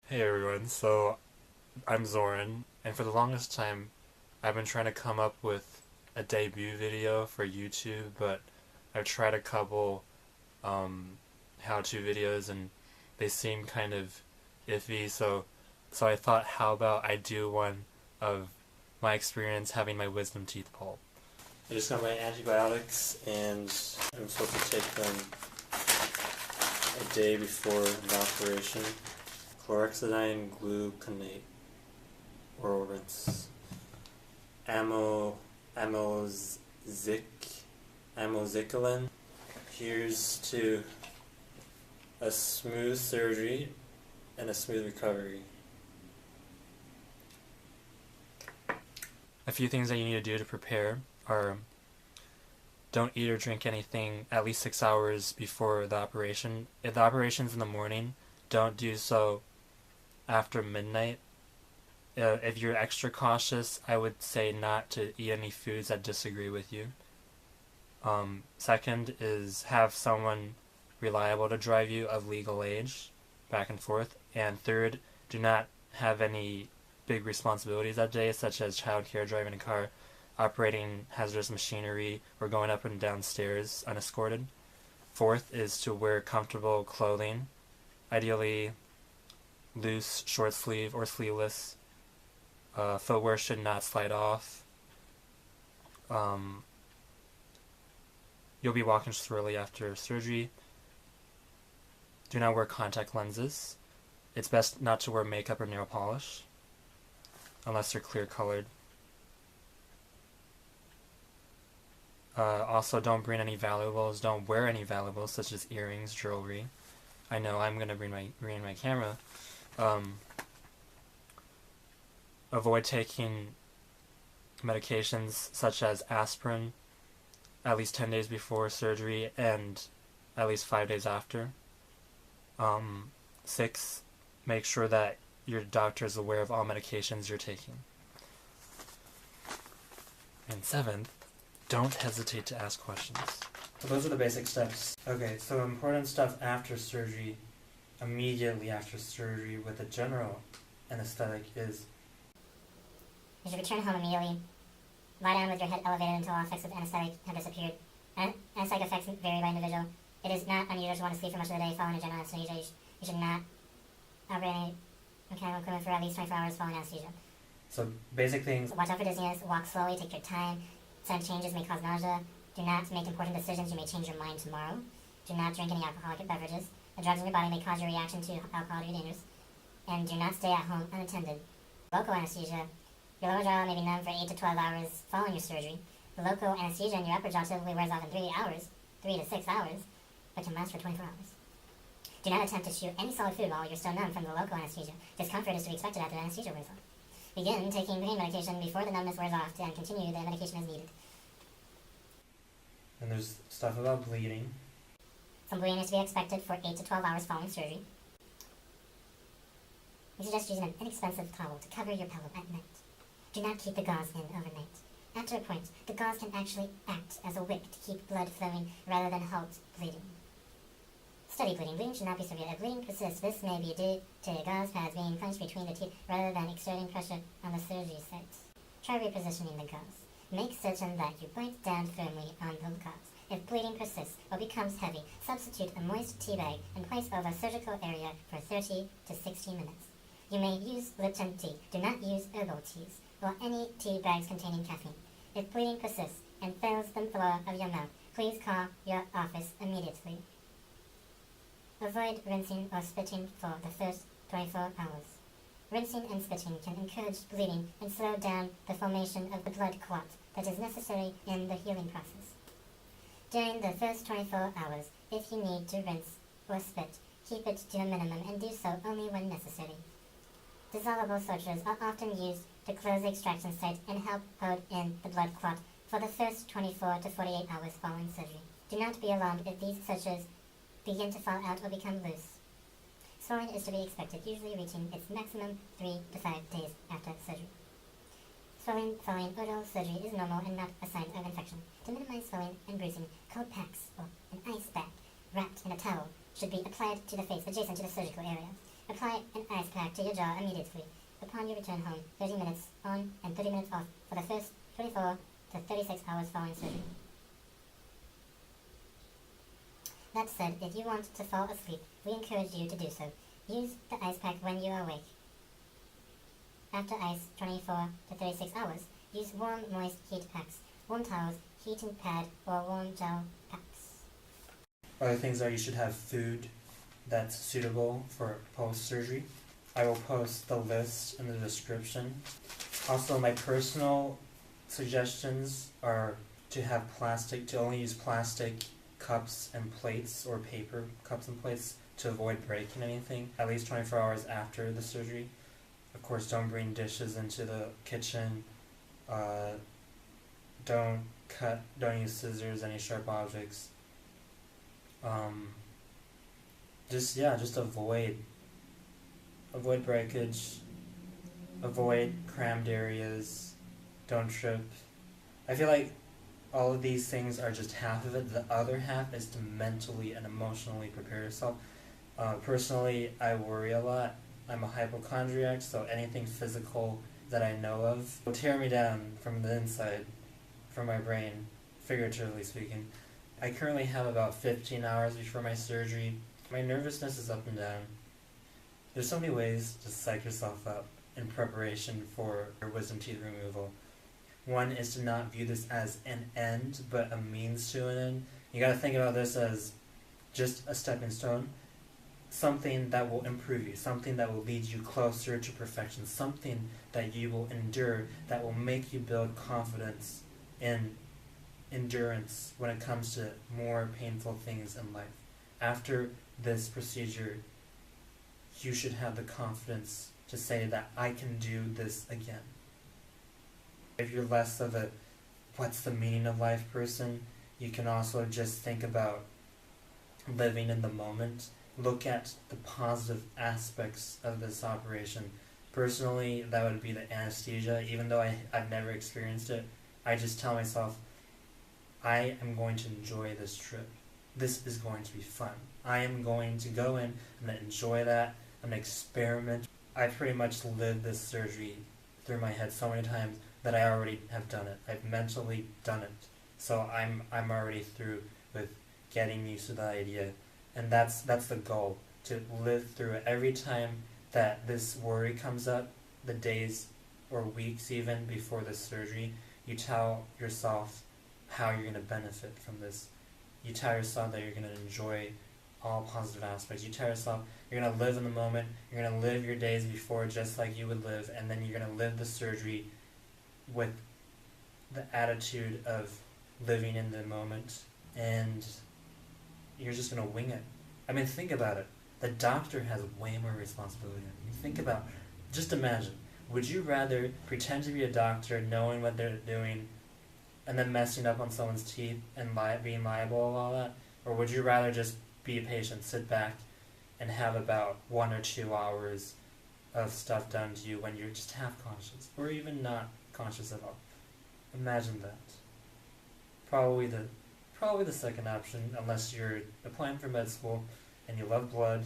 Hey everyone, so I'm Zoran, and for the longest time I've been trying to come up with a debut video for YouTube, but I've tried a couple how-to videos and they seem kind of iffy, so I thought how about I do one of my experience having my wisdom teeth pulled. I just got my antibiotics and I'm supposed to take them a day before the operation. Chlorhexidine gluconate oral rinse. Amoxicillin. Here's to a smooth surgery and a smooth recovery. A few things that you need to do to prepare are don't eat or drink anything at least 6 hours before the operation. If the operation's in the morning, don't do so after midnight. If you're extra cautious, I would say not to eat any foods that disagree with you. Second is have someone reliable to drive you of legal age back and forth. And third, do not have any big responsibilities that day, such as childcare, driving a car, operating hazardous machinery, or going up and down stairs unescorted. Fourth is to wear comfortable clothing, ideally loose, short sleeve, or sleeveless. Footwear should not slide off. You'll be walking slowly after surgery. Do not wear contact lenses. It's best not to wear makeup or nail polish, unless they're clear colored. Also, don't bring any valuables. Don't wear any valuables, such as earrings, jewelry. I know I'm gonna bring my camera. Avoid taking medications such as aspirin at least 10 days before surgery and at least 5 days after. 6, make sure that your doctor is aware of all medications you're taking. And 7th, don't hesitate to ask questions. So those are the basic steps. Okay, so important stuff after surgery, immediately after surgery with a general anesthetic is you should return home immediately. Lie down with your head elevated until all effects of anesthetic have disappeared. Anesthetic effects vary by individual. It is not unusual to want to sleep for much of the day following a general anesthesia. You should not operate any mechanical equipment for at least 24 hours following anesthesia. So basic things. Watch out for dizziness, walk slowly, take your time. Sudden changes may cause nausea. Do not make important decisions, you may change your mind tomorrow. Do not drink any alcoholic beverages. The drugs in your body may cause your reaction to alcohol to be dangerous. And do not stay at home unattended. Local anesthesia. Your lower jaw may be numb for 8 to 12 hours following your surgery. The local anesthesia in your upper jaw typically wears off in 3 to 6 hours, but can last for 24 hours. Do not attempt to chew any solid food while you're still numb from the local anesthesia. Discomfort is to be expected after the anesthesia wears off. Begin taking pain medication before the numbness wears off and continue the medication as needed. And there's stuff about bleeding. Some bleeding is to be expected for 8 to 12 hours following surgery. We suggest using an inexpensive towel to cover your pillow at night. Do not keep the gauze in overnight. After a point, the gauze can actually act as a wick to keep blood flowing rather than halt bleeding. Study bleeding. Bleeding should not be severe. If bleeding persists, this may be due to gauze pads being punched between the teeth rather than exerting pressure on the surgery site. Try repositioning the gauze. Make certain that you bite down firmly on the gauze. If bleeding persists or becomes heavy, substitute a moist tea bag and place over surgical area for 30 to 60 minutes. You may use Lipton tea. Do not use herbal teas or any tea bags containing caffeine. If bleeding persists and fills the floor of your mouth, please call your office immediately. Avoid rinsing or spitting for the first 24 hours. Rinsing and spitting can encourage bleeding and slow down the formation of the blood clot that is necessary in the healing process. During the first 24 hours, if you need to rinse or spit, keep it to a minimum and do so only when necessary. Dissolvable sutures are often used to close the extraction site and help hold in the blood clot for the first 24 to 48 hours following surgery. Do not be alarmed if these sutures begin to fall out or become loose. Swelling is to be expected, usually reaching its maximum 3 to 5 days after surgery. Swelling following oral surgery is normal and not a sign of infection. To minimize swelling and bruising, cold packs or an ice bag wrapped in a towel should be applied to the face adjacent to the surgical area. Apply an ice pack to your jaw immediately upon your return home, 30 minutes on and 30 minutes off for the first 24 to 36 hours following surgery. That said, if you want to fall asleep, we encourage you to do so. Use the ice pack when you are awake. After ice 24 to 36 hours, use warm, moist heat packs, warm towels, heating pad, or warm gel packs. Other things are you should have food that's suitable for post-surgery. I will post the list in the description. Also, my personal suggestions are to only use plastic cups and plates or paper cups and plates to avoid breaking anything at least 24 hours after the surgery. Of course, don't bring dishes into the kitchen. Don't use scissors, any sharp objects. Just avoid breakage, avoid crammed areas, don't trip. I feel like all of these things are just half of it. The other half is to mentally and emotionally prepare yourself. Personally, I worry a lot. I'm a hypochondriac, so anything physical that I know of will tear me down from the inside, from my brain, figuratively speaking. I currently have about 15 hours before my surgery. My nervousness is up and down. There's so many ways to psych yourself up in preparation for your wisdom teeth removal. One is to not view this as an end, but a means to an end. You gotta think about this as just a stepping stone, something that will improve you, something that will lead you closer to perfection, something that you will endure that will make you build confidence and endurance when it comes to more painful things in life. After this procedure, you should have the confidence to say that I can do this again. If you're less of a what's the meaning of life person, you can also just think about living in the moment. Look at the positive aspects of this operation. Personally, that would be the anesthesia. Even though I've never experienced it, I just tell myself, I am going to enjoy this trip. This is going to be fun. I am going to go in and enjoy that. I'm going to experiment. I pretty much lived this surgery through my head so many times that I already have done it. I've mentally done it. So I'm already through with getting used to the idea. And that's the goal, to live through it. Every time that this worry comes up, the days or weeks even before the surgery, you tell yourself how you're going to benefit from this. You tell yourself that you're going to enjoy all positive aspects. You tell yourself you're going to live in the moment, you're going to live your days before just like you would live, and then you're going to live the surgery with the attitude of living in the moment, and you're just going to wing it. I mean, think about it. The doctor has way more responsibility than you. Think about, just imagine, would you rather pretend to be a doctor knowing what they're doing and then messing up on someone's teeth and being liable and all that? Or would you rather just be a patient, sit back, and have about 1 or 2 hours of stuff done to you when you're just half conscious, or even not conscious at all? Imagine that. Probably the second option, unless you're applying for med school and you love blood.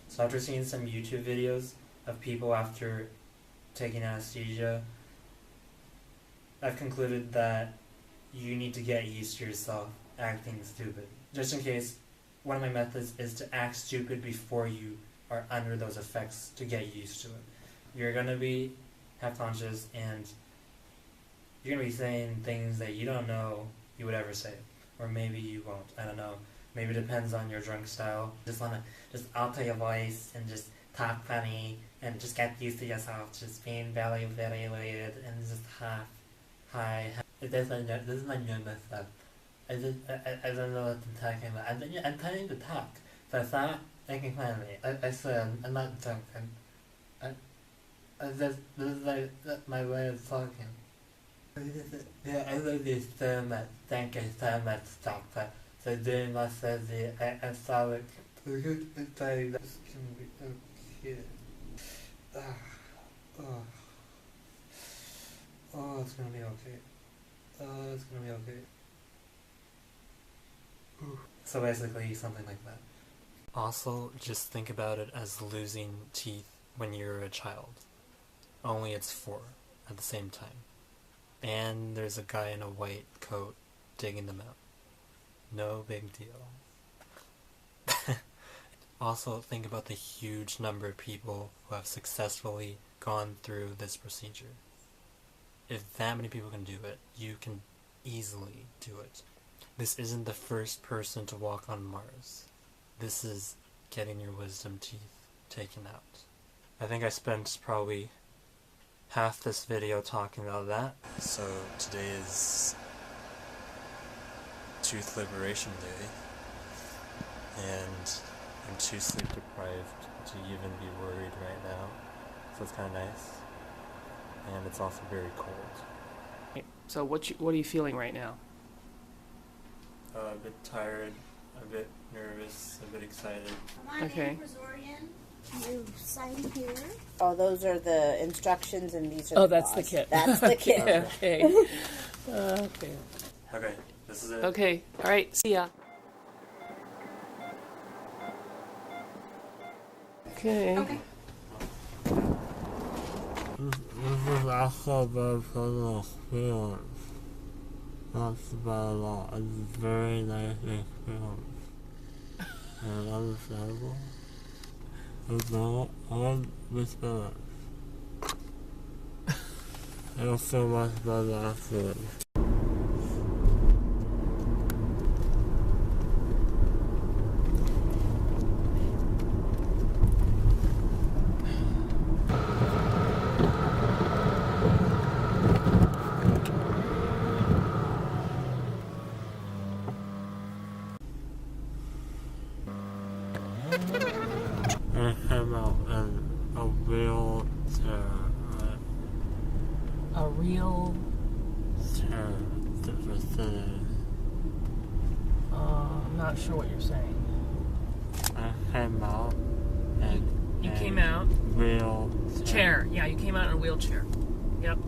So after seeing some YouTube videos of people after taking anesthesia, I've concluded that you need to get used to yourself acting stupid. Just in case, one of my methods is to act stupid before you are under those effects to get used to it. You're going to be half conscious and you're going to be saying things that you don't know you would ever say. Or maybe you won't. I don't know. Maybe it depends on your drunk style. Just want to just alter your voice and just talk funny and just get used to yourself just being very, very weird and just hi. This is my nervous stuff. I don't know what I'm talking about. I'm trying to talk. So stop making fun of me. I swear, I'm not drunk. This is like my way of talking. Yeah, I love you so much. Thank you so much, doctor, for doing my surgery. I'm sorry. This can be okay. It's gonna be okay. It's gonna be okay. So basically, something like that. Also, just think about it as losing teeth when you're a child. Only it's 4 at the same time. And there's a guy in a white coat digging them out. No big deal. Also, think about the huge number of people who have successfully gone through this procedure. If that many people can do it, you can easily do it. This isn't the first person to walk on Mars. This is getting your wisdom teeth taken out. I think I spent probably half this video talking about that. So today is Tooth Liberation Day, and I'm too sleep deprived to even be worried right now, so it's kind of nice, and it's also very cold. So what are you feeling right now? A bit tired, a bit nervous, a bit excited. Okay. You sign here. Oh, those are the instructions, and these are Oh, the that's the laws. kit. That's the kit. Okay. Okay. Okay, this is it. Okay. All right. See ya. Okay. This is also the personal experience. That's about a lot. It's a very nice experience. And understandable. It's not on experience. It'll feel much better afterwards. I came out in a wheelchair, right? A real. Chair to vicinity. I'm not sure what you're saying. I came out in You a came out. wheelchair. Chair. Yeah, you came out in a wheelchair. Yep.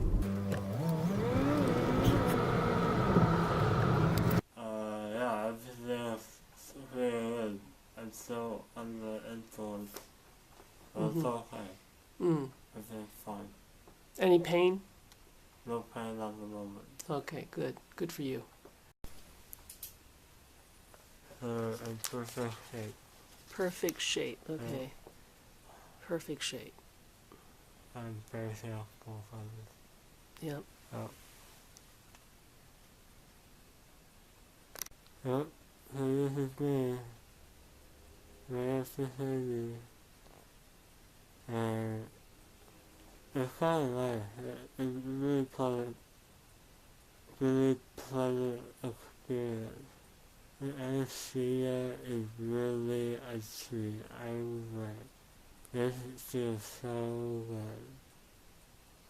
Yeah, I've been there very good. I'm still under influence. But it's okay. Mm. Everything's fine. Any pain? No pain at the moment. Okay. Good. Good for you. In perfect shape. Perfect shape. Okay. Perfect shape. I'm very thankful for this. Yep. Yep, so this is me. JFSAG. And it's kind of nice. It's really pleasant experience. The anesthesia is really a treat. I was like, this feels so good.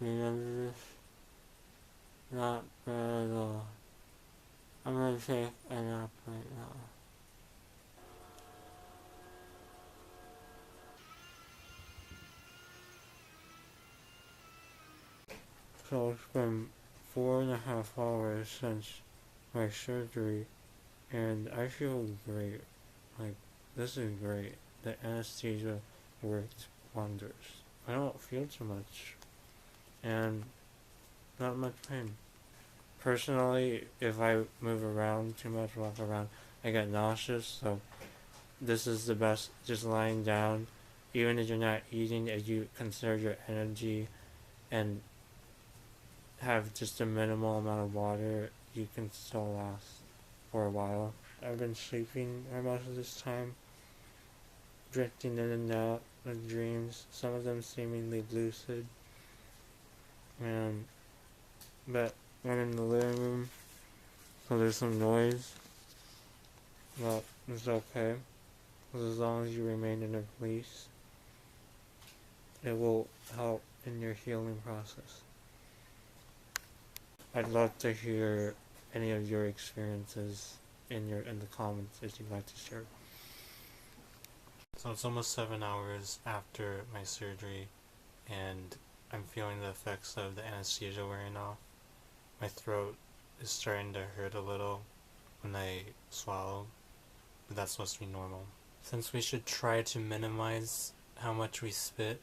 You know, this not bad at all. I'm gonna take a nap right now. So it's been 4.5 hours since my surgery, and I feel great. Like, this is great. The anesthesia worked wonders. I don't feel too much, and not much pain. Personally, if I move around too much, walk around, I get nauseous, so this is the best, just lying down. Even if you're not eating, if you conserve your energy and have just a minimal amount of water, you can still last for a while. I've been sleeping for most of this time, drifting in and out of dreams, some of them seemingly lucid. But I'm in the living room, so there's some noise, but it's okay, because as long as you remain in a place, it will help in your healing process. I'd love to hear any of your experiences in the comments if you'd like to share. So it's almost 7 hours after my surgery, and I'm feeling the effects of the anesthesia wearing off. My throat is starting to hurt a little when I swallow, but that's supposed to be normal. Since we should try to minimize how much we spit,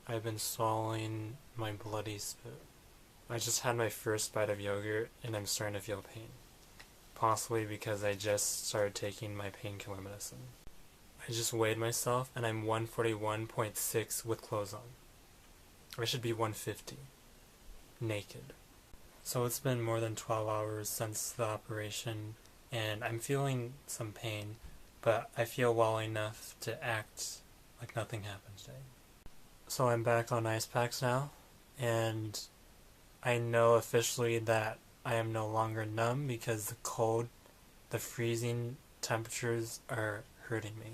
I've been swallowing my bloody spit. I just had my first bite of yogurt and I'm starting to feel pain. Possibly because I just started taking my painkiller medicine. I just weighed myself and I'm 141.6 with clothes on. I should be 150. Naked. So it's been more than 12 hours since the operation and I'm feeling some pain, but I feel well enough to act like nothing happened today. So I'm back on ice packs now, and I know officially that I am no longer numb because the cold, the freezing temperatures are hurting me.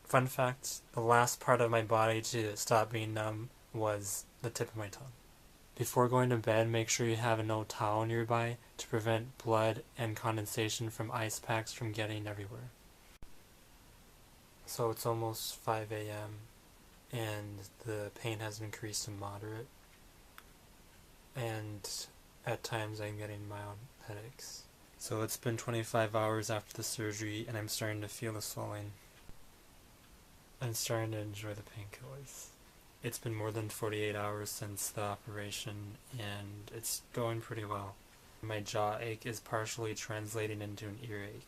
Fun fact, the last part of my body to stop being numb was the tip of my tongue. Before going to bed, make sure you have an old towel nearby to prevent blood and condensation from ice packs from getting everywhere. So it's almost 5 a.m. and the pain has increased to moderate. And at times I'm getting mild headaches. So it's been 25 hours after the surgery and I'm starting to feel the swelling. I'm starting to enjoy the painkillers. It's been more than 48 hours since the operation and it's going pretty well. My jaw ache is partially translating into an earache.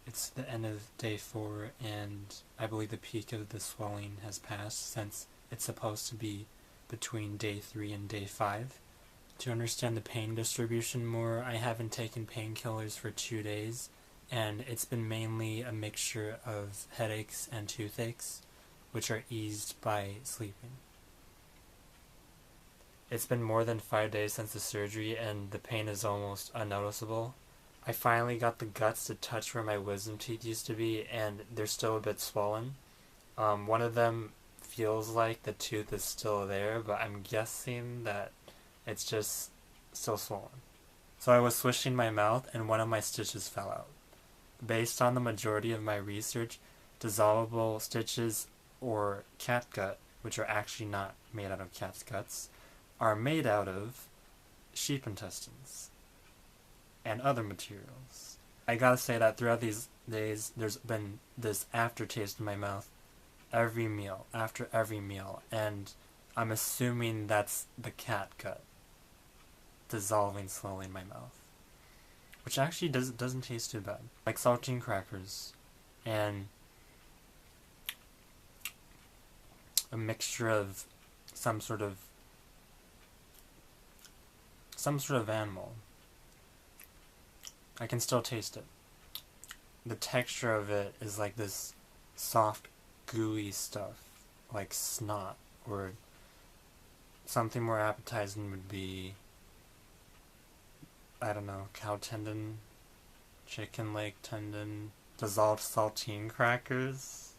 It's the end of day 4 and I believe the peak of the swelling has passed since it's supposed to be between day 3 and day 5. To understand the pain distribution more, I haven't taken painkillers for 2 days and it's been mainly a mixture of headaches and toothaches, which are eased by sleeping. It's been more than 5 days since the surgery and the pain is almost unnoticeable. I finally got the guts to touch where my wisdom teeth used to be and they're still a bit swollen. One of them feels like the tooth is still there, but I'm guessing that it's just still swollen. So I was swishing my mouth and one of my stitches fell out. Based on the majority of my research, dissolvable stitches or catgut, which are actually not made out of cat's guts, are made out of sheep intestines and other materials. I gotta say that throughout these days, there's been this aftertaste in my mouth after every meal, and I'm assuming that's the catgut dissolving slowly in my mouth. Which actually doesn't taste too bad. Like saltine crackers and a mixture of some sort of animal. I can still taste it. The texture of it is like this soft, gooey stuff, like snot, or something more appetizing would be, I don't know, cow tendon, chicken leg tendon, dissolved saltine crackers.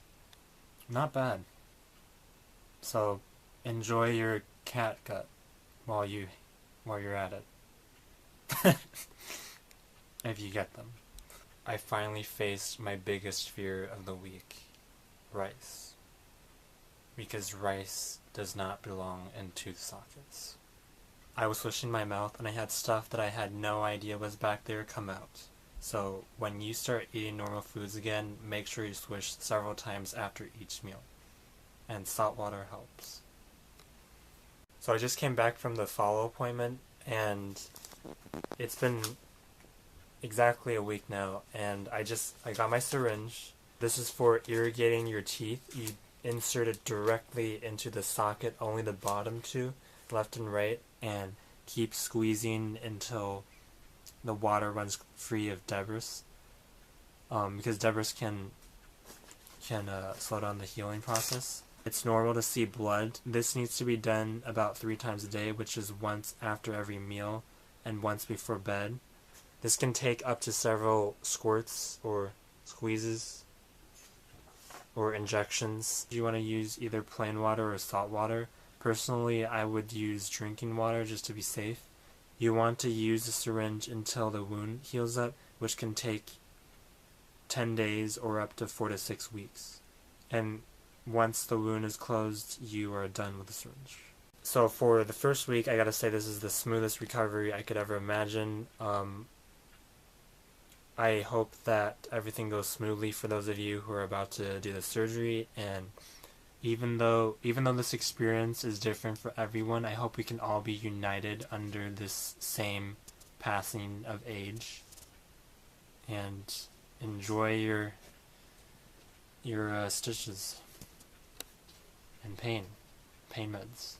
Not bad. So enjoy your catgut while you're at it. If you get them. I finally faced my biggest fear of the week. Rice. Because rice does not belong in tooth sockets. I was swishing my mouth and I had stuff that I had no idea was back there come out. So when you start eating normal foods again, make sure you swish several times after each meal. And salt water helps. So I just came back from the follow appointment and it's been exactly a week now and I got my syringe. This is for irrigating your teeth. You insert it directly into the socket, only the bottom two, left and right, and keep squeezing until the water runs free of debris. Because debris can slow down the healing process. It's normal to see blood. This needs to be done about 3 times a day, which is once after every meal and once before bed. This can take up to several squirts or squeezes or injections. You want to use either plain water or salt water. Personally, I would use drinking water just to be safe. You want to use the syringe until the wound heals up, which can take 10 days or up to 4 to 6 weeks. And once the wound is closed, you are done with the syringe. So for the first week, I gotta say this is the smoothest recovery I could ever imagine. I hope that everything goes smoothly for those of you who are about to do the surgery, and even though this experience is different for everyone, I hope we can all be united under this same passing of age and enjoy your stitches and pain meds.